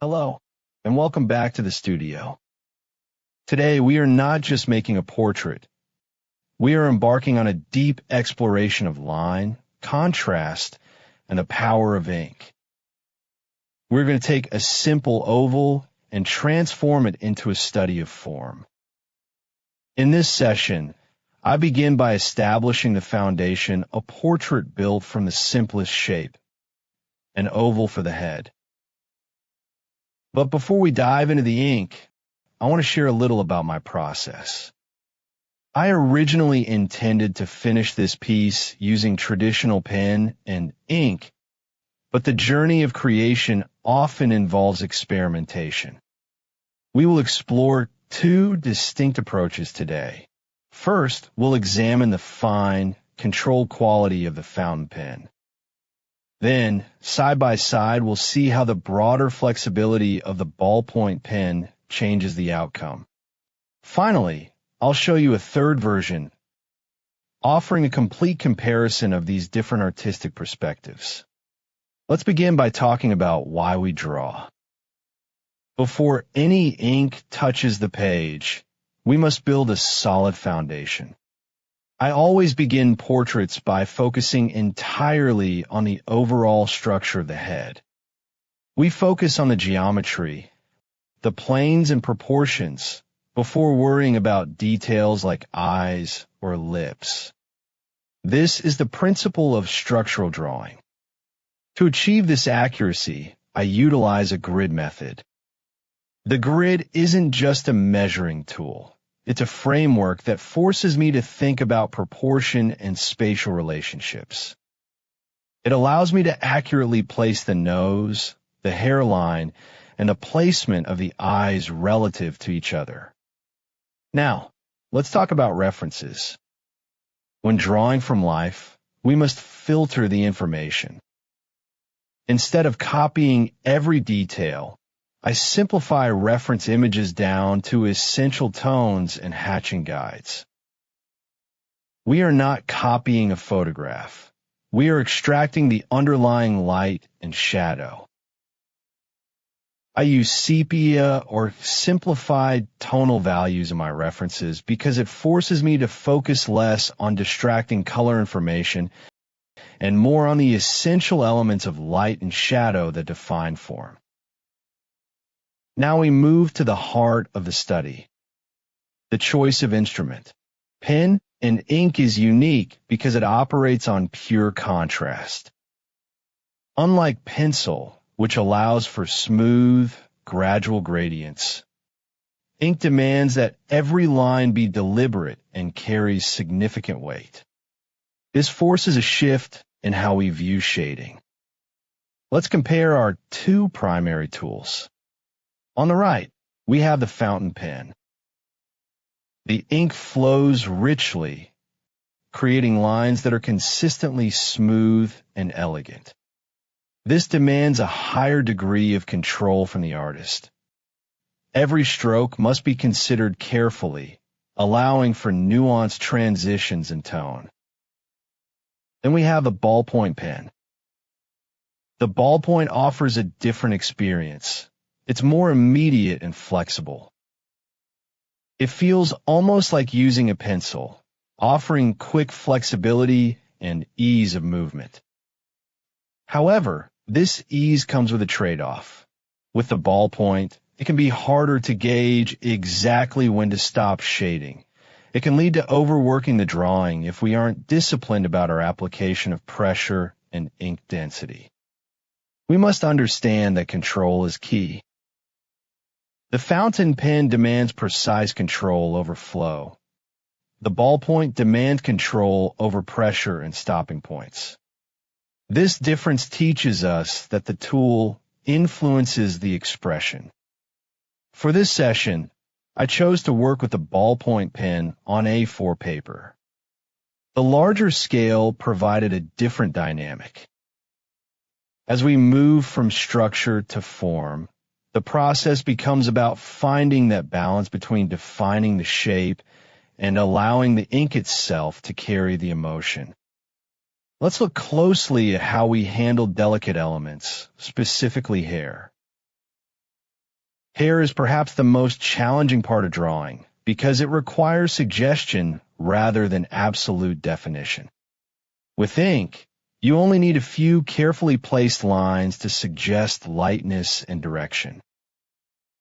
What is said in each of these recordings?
Hello, and welcome back to the studio. Today, we are not just making a portrait. We are embarking on a deep exploration of line, contrast, and the power of ink. We're going to take a simple oval and transform it into a study of form. In this session, I begin by establishing the foundation, a portrait built from the simplest shape, an oval for the head. But before we dive into the ink, I want to share a little about my process. I originally intended to finish this piece using traditional pen and ink, but the journey of creation often involves experimentation. We will explore two distinct approaches today. First, we'll examine the fine, controlled quality of the fountain pen. Then, side by side, we'll see how the broader flexibility of the ballpoint pen changes the outcome. Finally, I'll show you a third version, offering a complete comparison of these different artistic perspectives. Let's begin by talking about why we draw. Before any ink touches the page, we must build a solid foundation. I always begin portraits by focusing entirely on the overall structure of the head. We focus on the geometry, the planes and proportions, before worrying about details like eyes or lips. This is the principle of structural drawing. To achieve this accuracy, I utilize a grid method. The grid isn't just a measuring tool. It's a framework that forces me to think about proportion and spatial relationships. It allows me to accurately place the nose, the hairline, and the placement of the eyes relative to each other. Now, let's talk about references. When drawing from life, we must filter the information. Instead of copying every detail, I simplify reference images down to essential tones and hatching guides. We are not copying a photograph. We are extracting the underlying light and shadow. I use sepia or simplified tonal values in my references because it forces me to focus less on distracting color information and more on the essential elements of light and shadow that define form. Now we move to the heart of the study, the choice of instrument. Pen and ink is unique because it operates on pure contrast. Unlike pencil, which allows for smooth, gradual gradients, ink demands that every line be deliberate and carries significant weight. This forces a shift in how we view shading. Let's compare our two primary tools. On the right, we have the fountain pen. The ink flows richly, creating lines that are consistently smooth and elegant. This demands a higher degree of control from the artist. Every stroke must be considered carefully, allowing for nuanced transitions in tone. Then we have the ballpoint pen. The ballpoint offers a different experience. It's more immediate and flexible. It feels almost like using a pencil, offering quick flexibility and ease of movement. However, this ease comes with a trade-off. With the ballpoint, it can be harder to gauge exactly when to stop shading. It can lead to overworking the drawing if we aren't disciplined about our application of pressure and ink density. We must understand that control is key. The fountain pen demands precise control over flow. The ballpoint demands control over pressure and stopping points. This difference teaches us that the tool influences the expression. For this session, I chose to work with the ballpoint pen on A4 paper. The larger scale provided a different dynamic. As we move from structure to form, the process becomes about finding that balance between defining the shape and allowing the ink itself to carry the emotion. Let's look closely at how we handle delicate elements, specifically hair. Hair is perhaps the most challenging part of drawing because it requires suggestion rather than absolute definition. With ink, you only need a few carefully placed lines to suggest lightness and direction.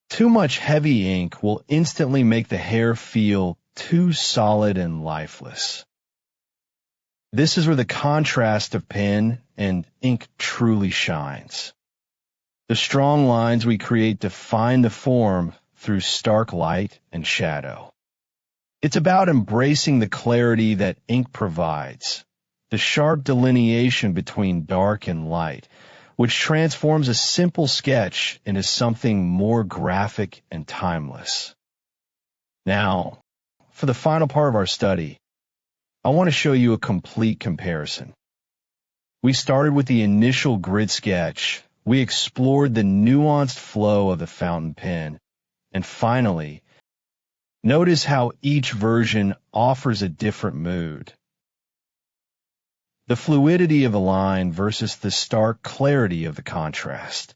Too much heavy ink will instantly make the hair feel too solid and lifeless. This is where the contrast of pen and ink truly shines. The strong lines we create define the form through stark light and shadow. It's about embracing the clarity that ink provides, the sharp delineation between dark and light, which transforms a simple sketch into something more graphic and timeless. Now, for the final part of our study, I want to show you a complete comparison. We started with the initial grid sketch, we explored the nuanced flow of the fountain pen, and finally, notice how each version offers a different mood. The fluidity of a line versus the stark clarity of the contrast.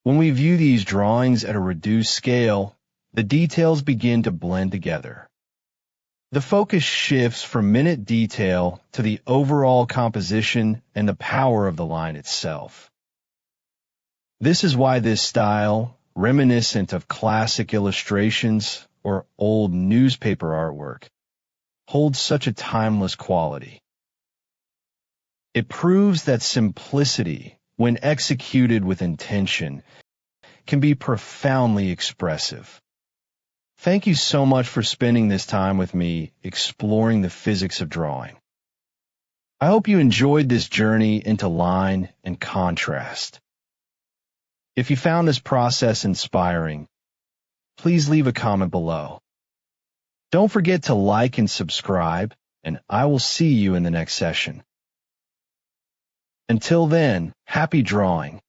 When we view these drawings at a reduced scale, the details begin to blend together. The focus shifts from minute detail to the overall composition and the power of the line itself. This is why this style, reminiscent of classic illustrations or old newspaper artwork, holds such a timeless quality. It proves that simplicity, when executed with intention, can be profoundly expressive. Thank you so much for spending this time with me exploring the physics of drawing. I hope you enjoyed this journey into line and contrast. If you found this process inspiring, please leave a comment below. Don't forget to like and subscribe, and I will see you in the next session. Until then, happy drawing.